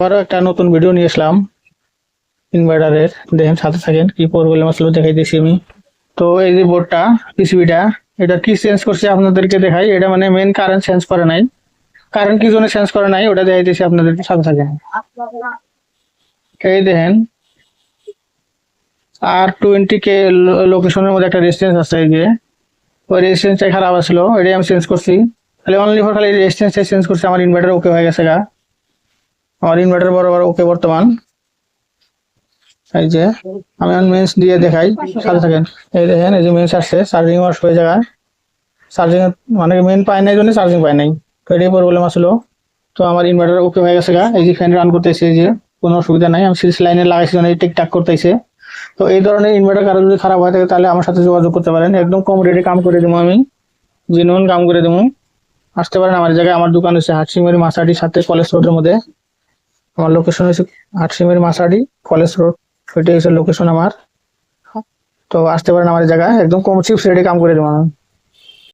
আবারও একটা নতুন ভিডিও নিয়ে আসলাম ইনভার্টারের। দেখেন সাথে থাকেন, কি প্রবলেম আসলে দেখাই দিয়েছি আমি। তো এই যে বোর্ডটা, পিসিবিটা, এটা কি চেঞ্জ করছে আপনাদেরকে দেখাই। এটা মানে মেন কারেন্ট চেঞ্জ করে নাই, কারেন্ট কি জন্য চেঞ্জ করে নাই ওটা দেখাই দিয়েছি আপনাদেরকে, সাথে থাকেন। এই দেখেন R20K লোকেশনের মধ্যে একটা রেজিস্ট্যান্স আছে, এই যে ওই রেজিস্ট্যান্সটা খারাপ আসলো, এটাই আমি চেঞ্জ করছি। খালি অনলি ফর খালি রেজিস্ট্যান্সটা চেঞ্জ করছি, আমার ইনভার্টার ওকে হয়ে গেছে গা। আমার ইনভার্টার বরাবর ওকে বর্তমান। এই যে আমি মেন্স দিয়ে দেখাই, সাথে থাকেন। এই দেখেন, এই যে মেন্স আসছে, চার্জিং ওয়াশ হয়ে জায়গায়। চার্জিং মানে মেন পাই নাই জন্য চার্জিং পাই নাই, তো এটাই প্রবলেম আসলো। তো আমার ইনভার্টার ওকে হয়ে গেছে গা। এই যে ফ্যান রান করতেছে, এই যে কোনো অসুবিধা নাই, আমি সিরিজ লাইনে লাগাইছি জন্য টিকটাক করতেছে। তো এই ধরনের ইনভার্টার কারো যদি খারাপ হয় থাকে তাহলে আমার সাথে যোগাযোগ করতে পারেন, একদম কম রেটে কাম করে দেবো আমি, জেনুইন কাম করে দেবো। আসতে পারেন আমার জায়গায়। আমার দোকান হচ্ছে হাটসিমের মাসাডির সাথে কলেজ রোডের মধ্যে। আমার লোকেশন হচ্ছে হাটসিমের মাসাডি কলেজ রোড, ওইটাই হচ্ছে লোকেশন আমার। তো আসতে পারেন আমার জায়গায়, একদম কম চিপ রেটে কাম করে দেবো আমি।